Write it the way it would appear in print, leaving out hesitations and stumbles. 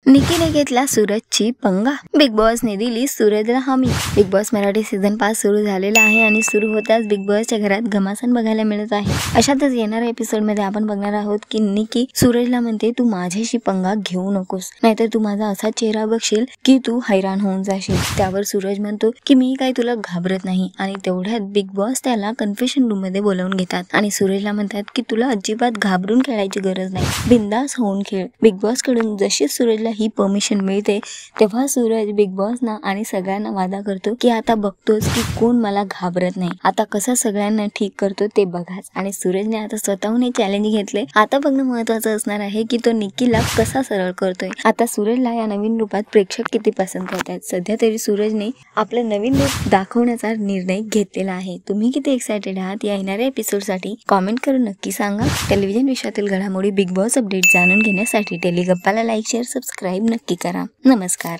निकीने घेतला सूरजची पंगा, बिग बॉसने दिली सूरजला हमी। बिग बॉस मराठी सीझन 5 सुरू झालेला आहे आणि सुरू होताच बिग बॉसच्या घरात घमासान बघायला मिळत आहे। अशातच येणाऱ्या एपिसोड मध्ये आपण बघणार आहोत की निकी सूरजला म्हणते तू माझ्याशी पंगा घेऊ नकोस, नाहीतर तू माझा असा चेहरा बघशील की तू हैराण होऊन जाशील। त्यावर सूरज म्हणतो की मी काय तुला घाबरत नाही आणि तेवढ्यात बिग बॉस त्याला कन्फेशन रूम मध्ये बोलावून घेतात आणि सूरजला म्हणतात की तुला अजिबात घाबरून खेळायची गरज नाही, बिंदास होऊन खेळ। बिग बॉस कडून जशी सूरजला ही परमिशन मिळते तेव्हा सूरज बिग बॉस ना आणि सगळ्यांना वादा करतो की आता बघतोच की कोण मला घाबरत नाही, आता कसं सगळ्यांना ठीक करतो ते बघाच। आणि सूरजने आता स्वतःहून चॅलेंज घेतले। आता बघणं महत्त्वाचं असणार आहे की तो निकीला कसा सरळ करतोय। आता सूरजला या नवीन रूपात प्रेक्षक किती पसंत करतात। सध्या तरी सूरजने आपलं नवीन रूप दाखवण्याचा निर्णय घेतलेला आहे। तुम्ही किती एक्साइटेड आहात या येणाऱ्या एपिसोड साठी कमेंट करून नक्की सांगा। टेलिव्हिजन विश्वातील घडामोडी बिग बॉस अपडेट जाणून घेण्यासाठी टेली गप्पाला लाईक शेअर सबस्क्राईब नक्की करा। नमस्कार।